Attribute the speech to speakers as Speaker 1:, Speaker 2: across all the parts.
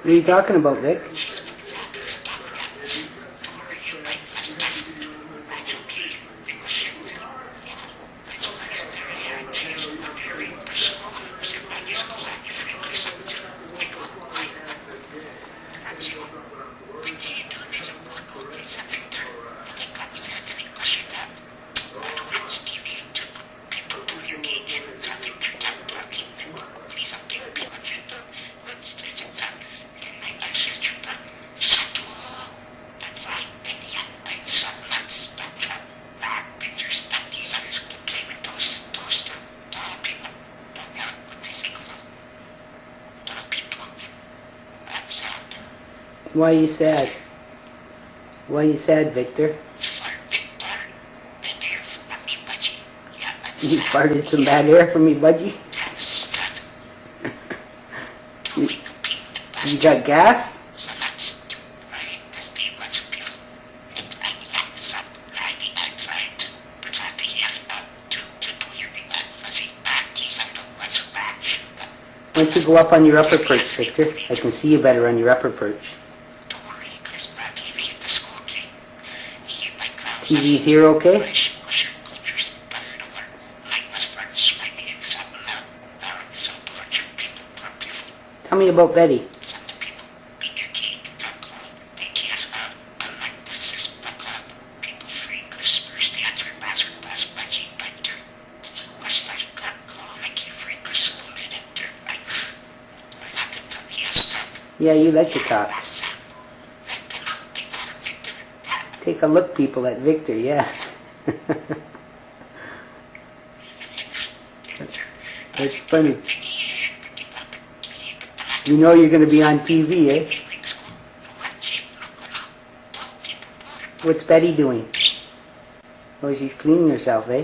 Speaker 1: What are you talking about, Vic? Why are you sad? Why are you sad, Victor? You farted some bad air from me, budgie? You got gas? Why don't you go up on your upper perch, Victor? I can see you better on your upper perch. TV's here okay? Tell me about Betty. Yeah, you like to talk. Take a look, people, at Victor, yeah. That's funny. You know you're going to be on TV, eh? What's Betty doing? Oh, she's cleaning herself, eh?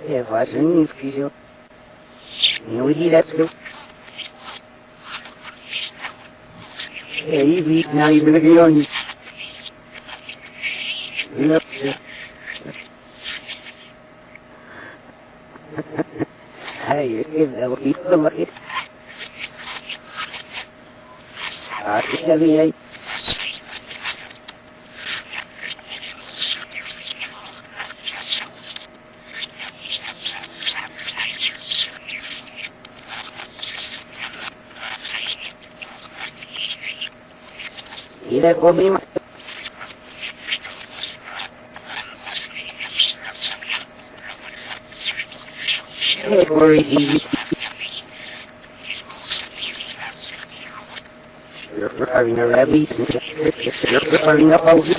Speaker 1: Yeah, what's ringing for you? You would eat up still. Yeah, you've eaten, now you've been looking on you. You know, hey, you're giving little people a look at. It's heavy, eh? That will be my... Hey, worries easy. You're having a rabies and you're having a pulse.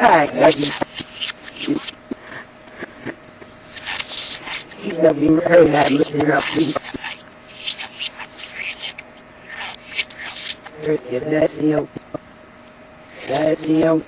Speaker 1: Hi, he's not being very bad, Mr. Ruffy. That's you. That's you.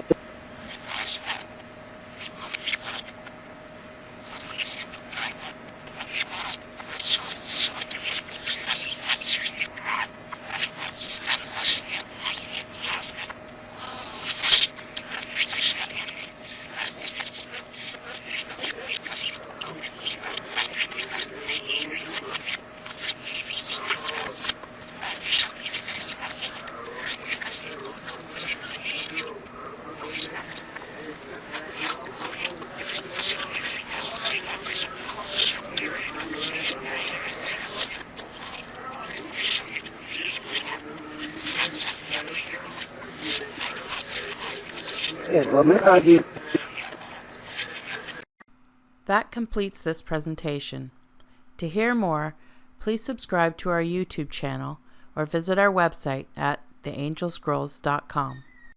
Speaker 2: That completes this presentation. To hear more, please subscribe to our YouTube channel or visit our website at theangelscrolls.com.